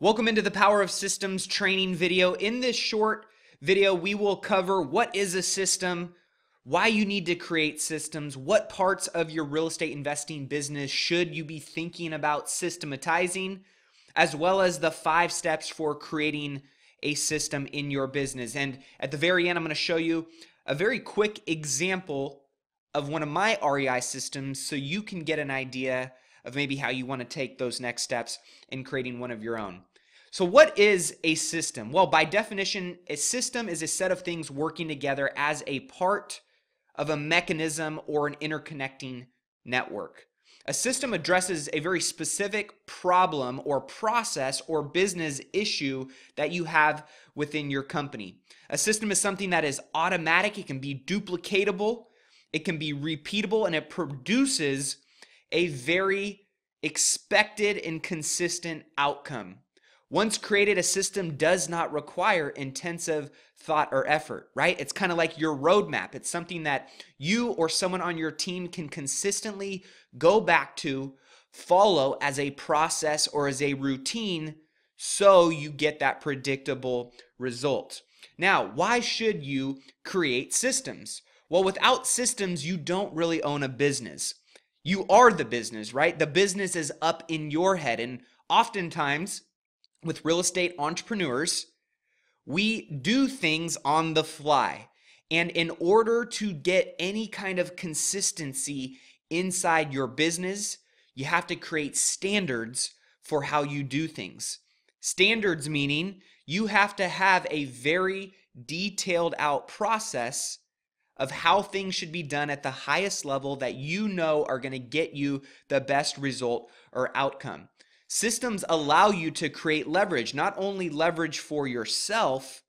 Welcome into the Power of Systems training video. In this short video, we will cover what is a system, why you need to create systems, what parts of your real estate investing business should you be thinking about systematizing, as well as the 5 steps for creating a system in your business. And at the very end, I'm going to show you a very quick example of one of my REI systems so you can get an idea of maybe how you want to take those next steps in creating one of your own. So what is a system? Well, by definition, a system is a set of things working together as a part of a mechanism or an interconnecting network. A system addresses a very specific problem or process or business issue that you have within your company. A system is something that is automatic, it can be duplicatable, it can be repeatable, and it produces a very expected and consistent outcome. Once created, a system does not require intensive thought or effort, right? It's kind of like your roadmap. It's something that you or someone on your team can consistently go back to, follow as a process or as a routine so you get that predictable result. Now, why should you create systems? Well, without systems, you don't really own a business. You are the business, right? The business is up in your head. And oftentimes, with real estate entrepreneurs, we do things on the fly. And in order to get any kind of consistency inside your business, you have to create standards for how you do things. Standards meaning you have to have a very detailed out process of how things should be done at the highest level that you know are going to get you the best result or outcome. Systems allow you to create leverage, not only leverage for yourself,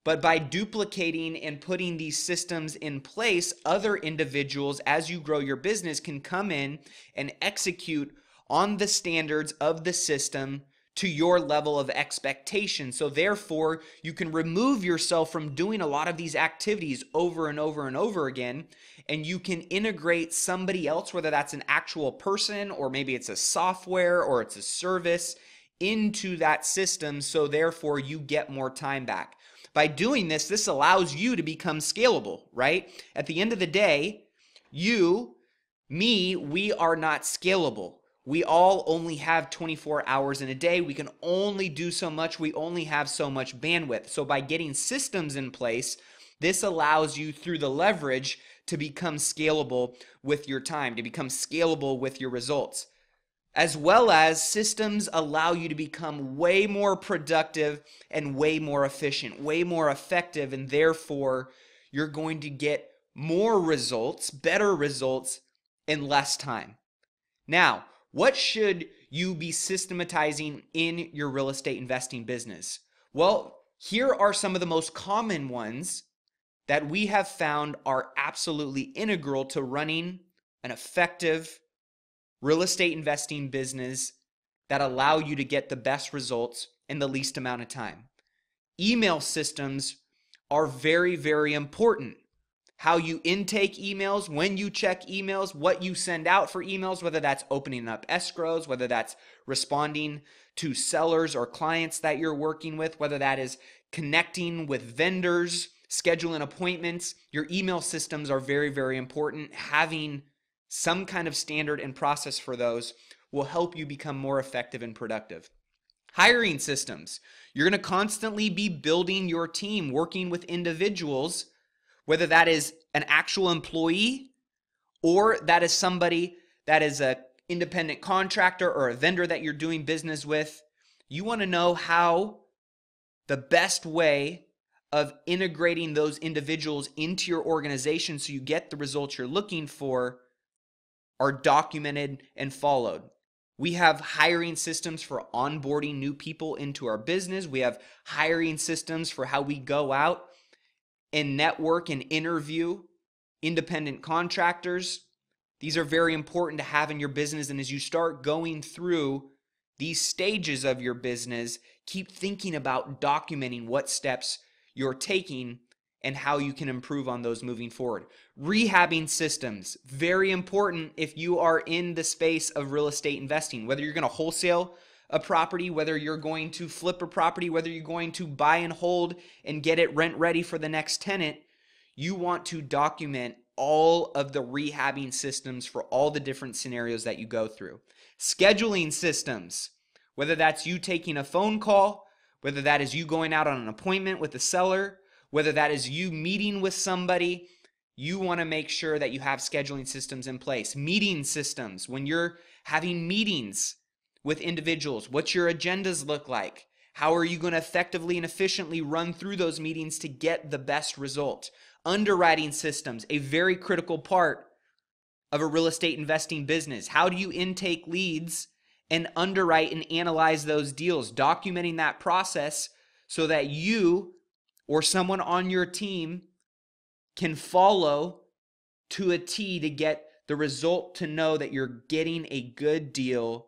but by duplicating and putting these systems in place, other individuals, as you grow your business, can come in and execute on the standards of the system to your level of expectation. So therefore, you can remove yourself from doing a lot of these activities over and over and over again, and you can integrate somebody else, whether that's an actual person or maybe it's a software or it's a service, into that system, so therefore you get more time back. By doing this, this allows you to become scalable, right? At the end of the day, you, me, we are not scalable. We all only have 24 hours in a day. We can only do so much. We only have so much bandwidth. So by getting systems in place, this allows you through the leverage to become scalable with your time, to become scalable with your results. As well as systems allow you to become way more productive and way more efficient, way more effective, and therefore you're going to get more results, better results in less time. Now, what should you be systematizing in your real estate investing business? Well, here are some of the most common ones that we have found are absolutely integral to running an effective real estate investing business that allow you to get the best results in the least amount of time. Email systems are very, very important. How you intake emails, when you check emails, what you send out for emails, whether that's opening up escrows, whether that's responding to sellers or clients that you're working with, whether that is connecting with vendors, scheduling appointments. Your email systems are very, very important. Having some kind of standard and process for those will help you become more effective and productive. Hiring systems. You're going to constantly be building your team, working with individuals, whether that is an actual employee or that is somebody that is an independent contractor or a vendor that you're doing business with. You want to know how the best way of integrating those individuals into your organization so you get the results you're looking for are documented and followed. We have hiring systems for onboarding new people into our business. We have hiring systems for how we go out and network and interview independent contractors. These are very important to have in your business. And as you start going through these stages of your business, keep thinking about documenting what steps you're taking and how you can improve on those moving forward. Rehabbing systems, very important if you are in the space of real estate investing, whether you're going to wholesale a property, whether you're going to flip a property, whether you're going to buy and hold and get it rent ready for the next tenant, you want to document all of the rehabbing systems for all the different scenarios that you go through. Scheduling systems, whether that's you taking a phone call, whether that is you going out on an appointment with the seller, whether that is you meeting with somebody, you want to make sure that you have scheduling systems in place. Meeting systems, when you're having meetings with individuals, what's your agendas look like? How are you going to effectively and efficiently run through those meetings to get the best result? Underwriting systems, a very critical part of a real estate investing business. How do you intake leads and underwrite and analyze those deals? Documenting that process so that you or someone on your team can follow to a T to get the result, to know that you're getting a good deal,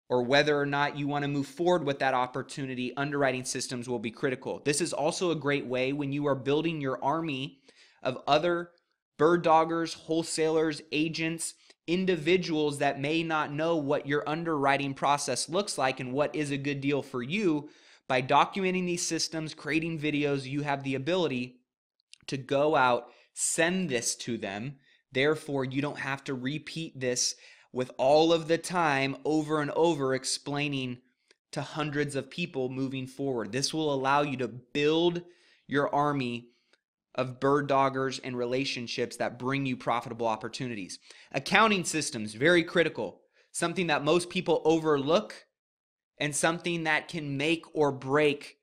or whether or not you want to move forward with that opportunity. Underwriting systems will be critical. This is also a great way when you are building your army of other bird doggers, wholesalers, agents, individuals that may not know what your underwriting process looks like and what is a good deal for you. By documenting these systems, creating videos, you have the ability to go out, send this to them. Therefore, you don't have to repeat this with all of the time over and over explaining to hundreds of people moving forward. This will allow you to build your army of bird doggers and relationships that bring you profitable opportunities. Accounting systems, very critical. Something that most people overlook and something that can make or break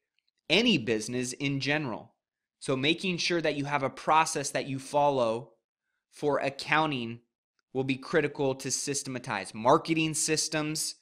any business in general. So making sure that you have a process that you follow for accounting will be critical to systematize. Marketing systems,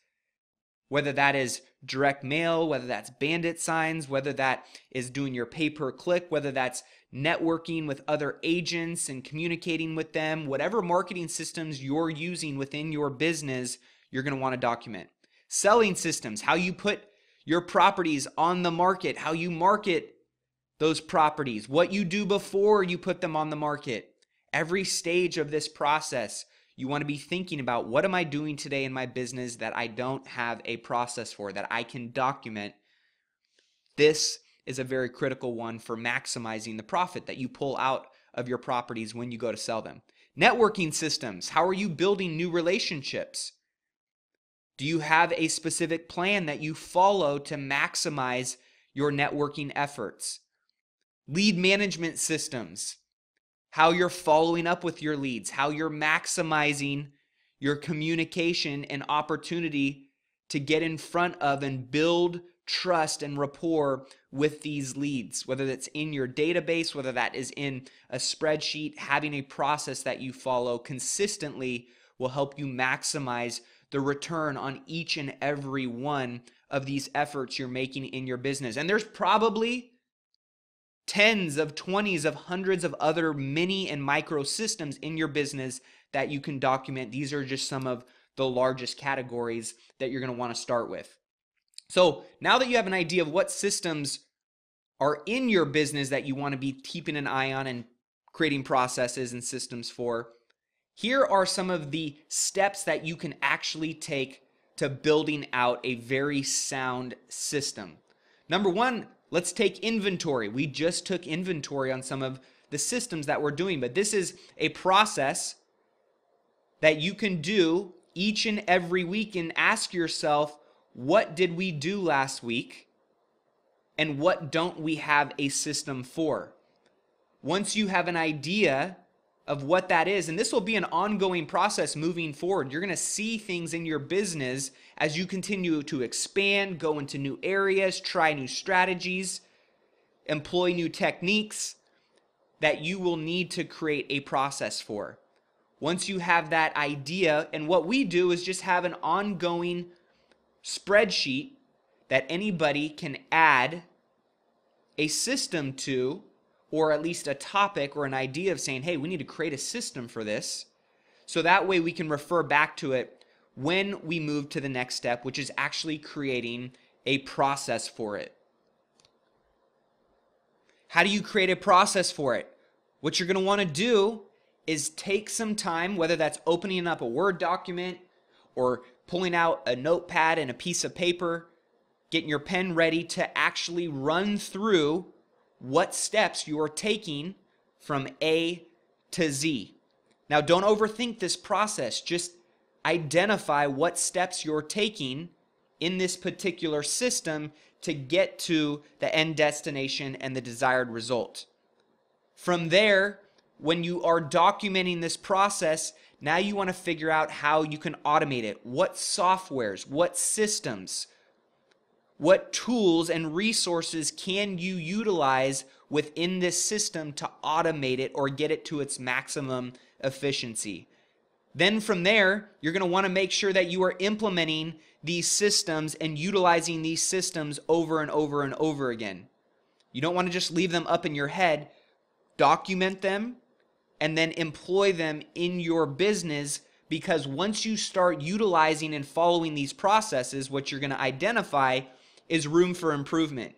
whether that is direct mail, whether that's bandit signs, whether that is doing your pay-per-click, whether that's networking with other agents and communicating with them, whatever marketing systems you're using within your business, you're going to want to document. Selling systems, how you put your properties on the market, how you market those properties, what you do before you put them on the market. Every stage of this process, you want to be thinking about, what am I doing today in my business that I don't have a process for, that I can document? This is a very critical one for maximizing the profit that you pull out of your properties when you go to sell them. Networking systems, how are you building new relationships? Do you have a specific plan that you follow to maximize your networking efforts? Lead management systems, how you're following up with your leads, how you're maximizing your communication and opportunity to get in front of and build trust and rapport with these leads, whether that's in your database, whether that is in a spreadsheet. Having a process that you follow consistently will help you maximize the return on each and every one of these efforts you're making in your business. And there's probably tens of, 20s of, hundreds of other mini and micro systems in your business that you can document. These are just some of the largest categories that you're going to want to start with. So now that you have an idea of what systems are in your business that you want to be keeping an eye on and creating processes and systems for, here are some of the steps that you can actually take to building out a very sound system. Number one, let's take inventory. We just took inventory on some of the systems that we're doing, but this is a process that you can do each and every week and ask yourself, what did we do last week and what don't we have a system for? Once you have an idea of what that is, and this will be an ongoing process moving forward, you're going to see things in your business as you continue to expand, go into new areas, try new strategies, employ new techniques that you will need to create a process for. Once you have that idea, and what we do is just have an ongoing spreadsheet that anybody can add a system to, or at least a topic or an idea of saying, hey, we need to create a system for this. So that way we can refer back to it when we move to the next step, which is actually creating a process for it. How do you create a process for it? What you're going to want to do is take some time, whether that's opening up a Word document or pulling out a notepad and a piece of paper, getting your pen ready to actually run through what steps you are taking from A to Z. Now, don't overthink this process. Just identify what steps you're taking in this particular system to get to the end destination and the desired result. From there, when you are documenting this process, now you want to figure out how you can automate it. What softwares, what systems, what tools and resources can you utilize within this system to automate it or get it to its maximum efficiency? Then from there, you're going to want to make sure that you are implementing these systems and utilizing these systems over and over and over again. You don't want to just leave them up in your head. Document them and then employ them in your business, because once you start utilizing and following these processes, what you're going to identify is room for improvement.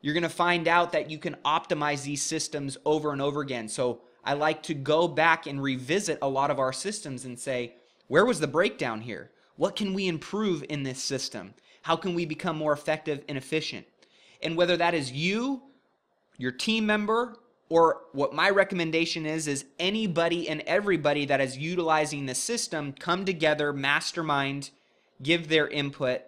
You're going to find out that you can optimize these systems over and over again. So I like to go back and revisit a lot of our systems and say, where was the breakdown here? What can we improve in this system? How can we become more effective and efficient? And whether that is you, your team member, or what my recommendation is anybody and everybody that is utilizing the system come together, mastermind, give their input,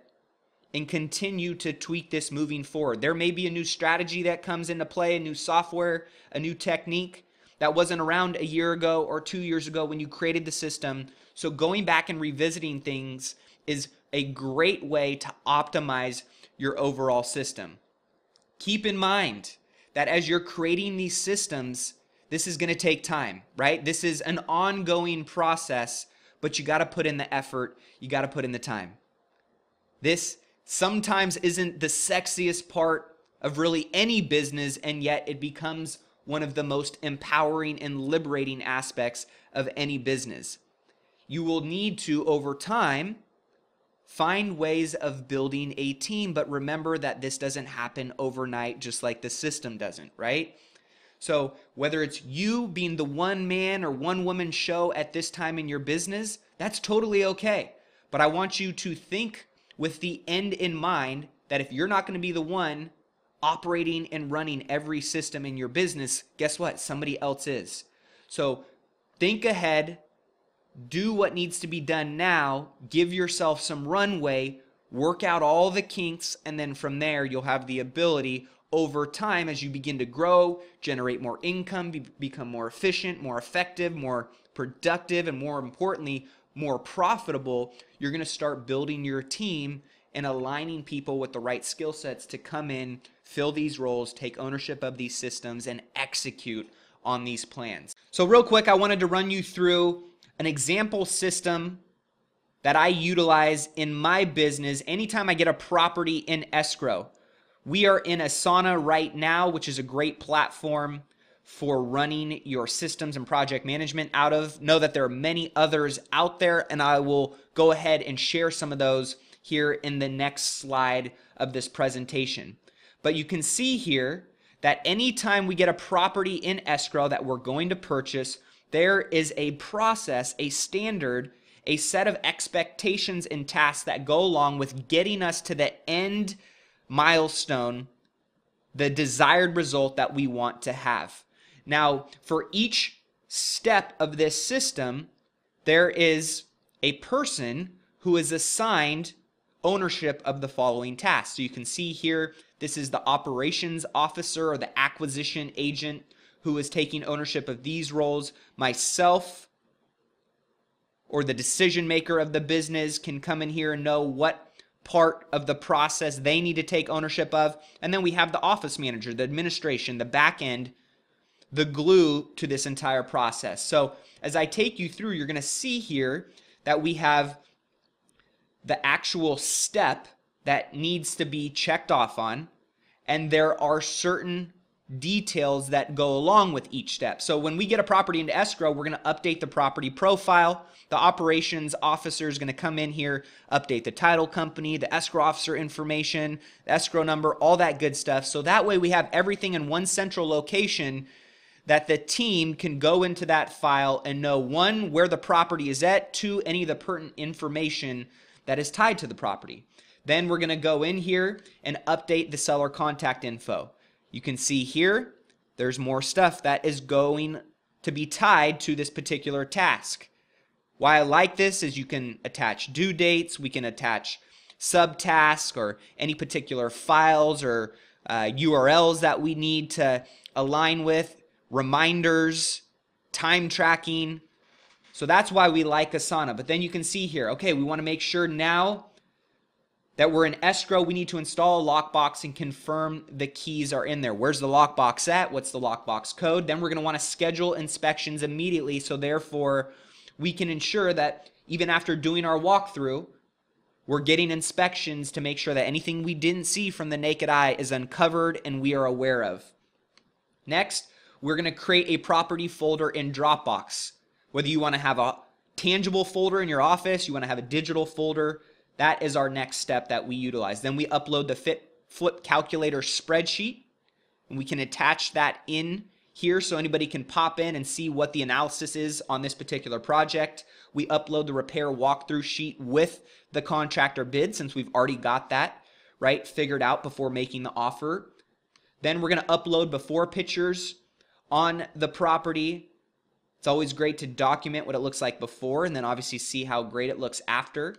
and continue to tweak this moving forward. There may be a new strategy that comes into play, a new software, a new technique that wasn't around a year ago or 2 years ago when you created the system. So going back and revisiting things is a great way to optimize your overall system. Keep in mind that as you're creating these systems, this is going to take time, right? This is an ongoing process, but you got to put in the effort. You got to put in the time. This sometimes isn't the sexiest part of really any business, and yet it becomes one of the most empowering and liberating aspects of any business. You will need to, over time, find ways of building a team, but remember that this doesn't happen overnight, just like the system doesn't, right? So whether it's you being the one man or one woman show at this time in your business, that's totally okay. But I want you to think with the end in mind that if you're not going to be the one operating and running every system in your business, guess what? Somebody else is. So think ahead. Do what needs to be done now, give yourself some runway, work out all the kinks, and then from there you'll have the ability over time as you begin to grow, generate more income, become more efficient, more effective, more productive, and more importantly, more profitable. You're going to start building your team and aligning people with the right skill sets to come in, fill these roles, take ownership of these systems, and execute on these plans. So real quick, I wanted to run you through an example system that I utilize in my business anytime I get a property in escrow. We are in Asana right now, which is a great platform for running your systems and project management out of. Know that there are many others out there, and I will go ahead and share some of those here in the next slide of this presentation. But you can see here that anytime we get a property in escrow that we're going to purchase, there is a process, a standard, a set of expectations and tasks that go along with getting us to the end milestone, the desired result that we want to have. Now, for each step of this system, there is a person who is assigned ownership of the following tasks. So you can see here, this is the operations officer or the acquisition agent who is taking ownership of these roles. Myself, or the decision maker of the business, can come in here and know what part of the process they need to take ownership of. And then we have the office manager, the administration, the back end, the glue to this entire process. So as I take you through, you're going to see here that we have the actual step that needs to be checked off on, and there are certain details that go along with each step. So when we get a property into escrow, we're going to update the property profile. The operations officer is going to come in here, update the title company, the escrow officer information, the escrow number, all that good stuff. So that way we have everything in one central location that the team can go into that file and know, one, where the property is at, two, any of the pertinent information that is tied to the property. Then we're going to go in here and update the seller contact info. You can see here, there's more stuff that is going to be tied to this particular task. Why I like this is you can attach due dates, we can attach subtasks or any particular files or URLs that we need to align with, reminders, time tracking. So that's why we like Asana. But then you can see here, okay, we want to make sure now that we're in escrow, we need to install a lockbox and confirm the keys are in there. Where's the lockbox at? What's the lockbox code? Then we're going to want to schedule inspections immediately, so therefore we can ensure that even after doing our walkthrough, we're getting inspections to make sure that anything we didn't see from the naked eye is uncovered and we are aware of. Next, we're going to create a property folder in Dropbox. Whether you want to have a tangible folder in your office, you want to have a digital folder, that is our next step that we utilize. Then we upload the flip calculator spreadsheet, and we can attach that in here so anybody can pop in and see what the analysis is on this particular project. We upload the repair walkthrough sheet with the contractor bid, since we've already got that right figured out before making the offer. Then we're going to upload before pictures on the property. It's always great to document what it looks like before and then obviously see how great it looks after.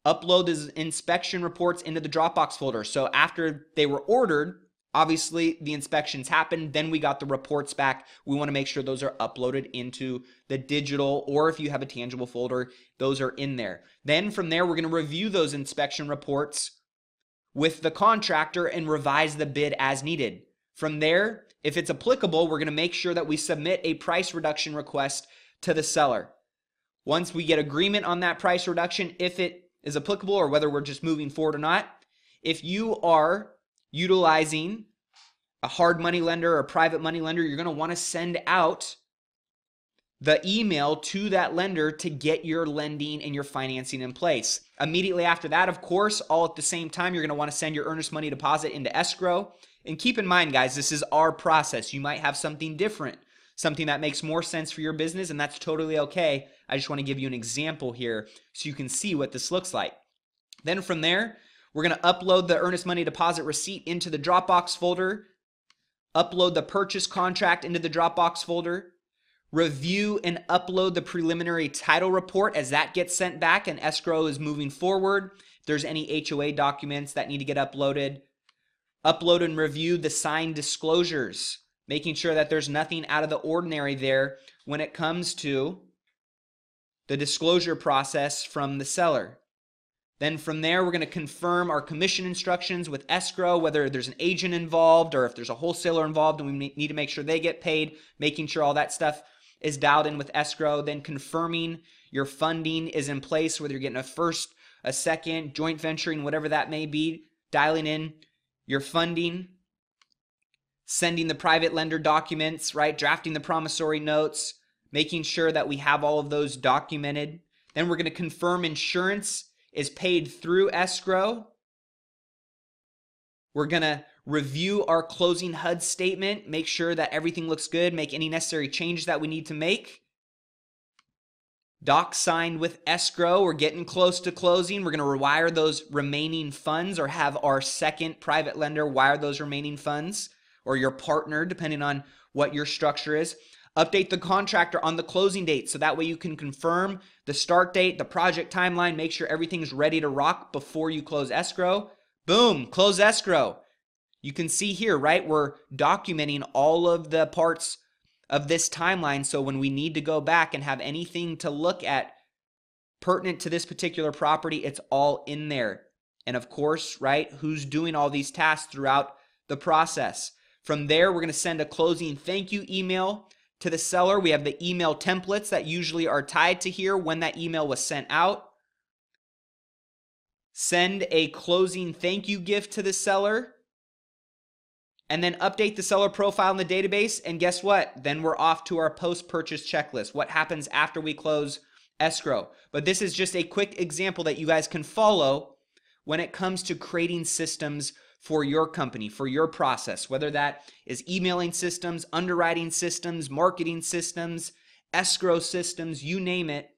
Upload his inspection reports into the Dropbox folder. So after they were ordered, obviously the inspections happened, then we got the reports back. We want to make sure those are uploaded into the digital, or if you have a tangible folder, those are in there. Then from there, we're going to review those inspection reports with the contractor and revise the bid as needed. From there, if it's applicable, we're going to make sure that we submit a price reduction request to the seller. Once we get agreement on that price reduction, if it is applicable or whether we're just moving forward or not, if you are utilizing a hard money lender or a private money lender, you're going to want to send out the email to that lender to get your lending and your financing in place. Immediately after that, of course, all at the same time, you're going to want to send your earnest money deposit into escrow. And keep in mind, guys, this is our process. You might have something different, something that makes more sense for your business, and that's totally okay. I just want to give you an example here so you can see what this looks like. Then from there, we're going to upload the earnest money deposit receipt into the Dropbox folder, upload the purchase contract into the Dropbox folder, review and upload the preliminary title report as that gets sent back and escrow is moving forward. If there's any HOA documents that need to get uploaded, upload and review the signed disclosures, making sure that there's nothing out of the ordinary there when it comes to the disclosure process from the seller. Then from there, we're going to confirm our commission instructions with escrow, whether there's an agent involved or if there's a wholesaler involved and we need to make sure they get paid, making sure all that stuff is dialed in with escrow. Then confirming your funding is in place, whether you're getting a first, a second, joint venturing, whatever that may be, dialing in your funding, sending the private lender documents, right, drafting the promissory notes, making sure that we have all of those documented. Then we're going to confirm insurance is paid through escrow. We're going to review our closing HUD statement, make sure that everything looks good, make any necessary changes that we need to make. Doc signed with escrow. We're getting close to closing. We're going to rewire those remaining funds or have our second private lender wire those remaining funds, or your partner, depending on what your structure is. Update the contractor on the closing date so that way you can confirm the start date, the project timeline, make sure everything's ready to rock before you close escrow. Boom, close escrow. You can see here, right, we're documenting all of the parts of this timeline, so when we need to go back and have anything to look at pertinent to this particular property, it's all in there. And of course, right, who's doing all these tasks throughout the process. From there, we're going to send a closing thank you email to the seller. We have the email templates that usually are tied to here when that email was sent out. Send a closing thank you gift to the seller. And then update the seller profile in the database. And guess what? Then we're off to our post-purchase checklist. What happens after we close escrow? But this is just a quick example that you guys can follow when it comes to creating systems for your company, for your process, whether that is emailing systems, underwriting systems, marketing systems, escrow systems, you name it.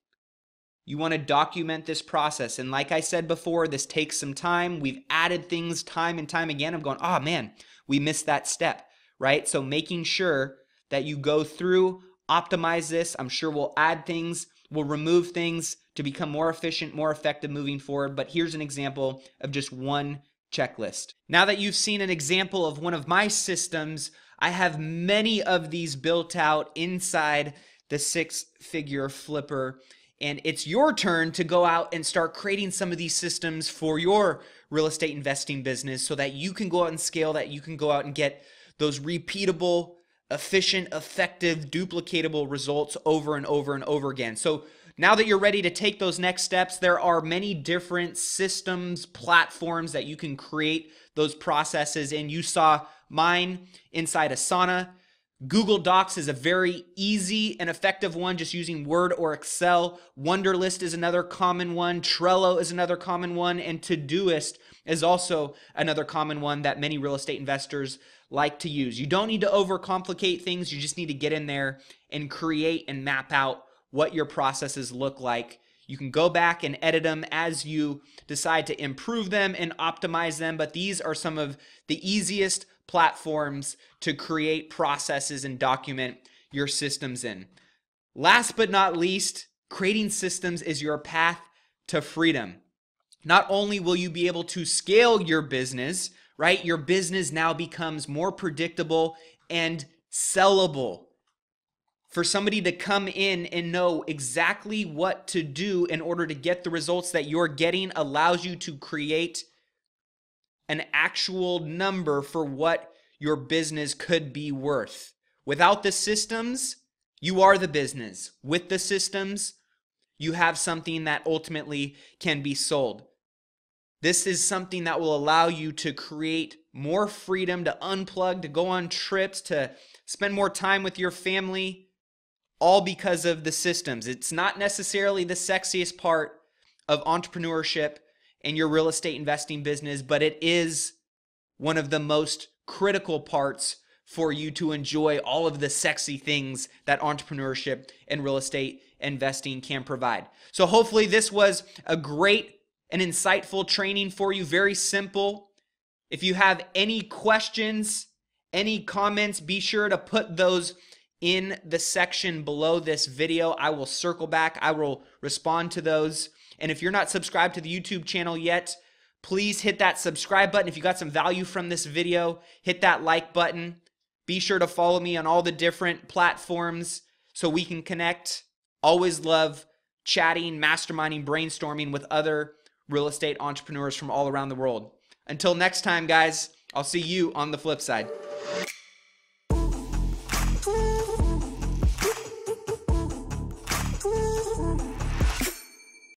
You want to document this process. And like I said before, this takes some time. We've added things time and time again. I'm going, oh man, we missed that step, right? So making sure that you go through, optimize this. I'm sure we'll add things, we'll remove things to become more efficient, more effective moving forward. But here's an example of just one checklist. Now that you've seen an example of one of my systems, I have many of these built out inside the six-figure flipper. And it's your turn to go out and start creating some of these systems for your real estate investing business so that you can go out and scale, that you can go out and get those repeatable, efficient, effective, duplicatable results over and over and over again. So now that you're ready to take those next steps, there are many different systems, platforms that you can create those processes in. You saw mine inside Asana. Google Docs is a very easy and effective one, just using Word or Excel. Wunderlist is another common one. Trello is another common one. And Todoist is also another common one that many real estate investors like to use. You don't need to overcomplicate things. You just need to get in there and create and map out what your processes look like. You can go back and edit them as you decide to improve them and optimize them. But these are some of the easiest platforms to create processes and document your systems in. Last but not least, creating systems is your path to freedom. Not only will you be able to scale your business, right? Your business now becomes more predictable and sellable. For somebody to come in and know exactly what to do in order to get the results that you're getting allows you to create an actual number for what your business could be worth. Without the systems, you are the business. With the systems, you have something that ultimately can be sold. This is something that will allow you to create more freedom, to unplug, to go on trips, to spend more time with your family, all because of the systems. It's not necessarily the sexiest part of entrepreneurship and your real estate investing business, but it is one of the most critical parts for you to enjoy all of the sexy things that entrepreneurship and real estate investing can provide. So hopefully this was a great and insightful training for you. Very simple. If you have any questions, any comments, be sure to put those in the section below this video. I will circle back. I will respond to those. And if you're not subscribed to the YouTube channel yet, please hit that subscribe button. If you got some value from this video, hit that like button. Be sure to follow me on all the different platforms so we can connect. Always love chatting, masterminding, brainstorming with other real estate entrepreneurs from all around the world. Until next time, guys, I'll see you on the flip side.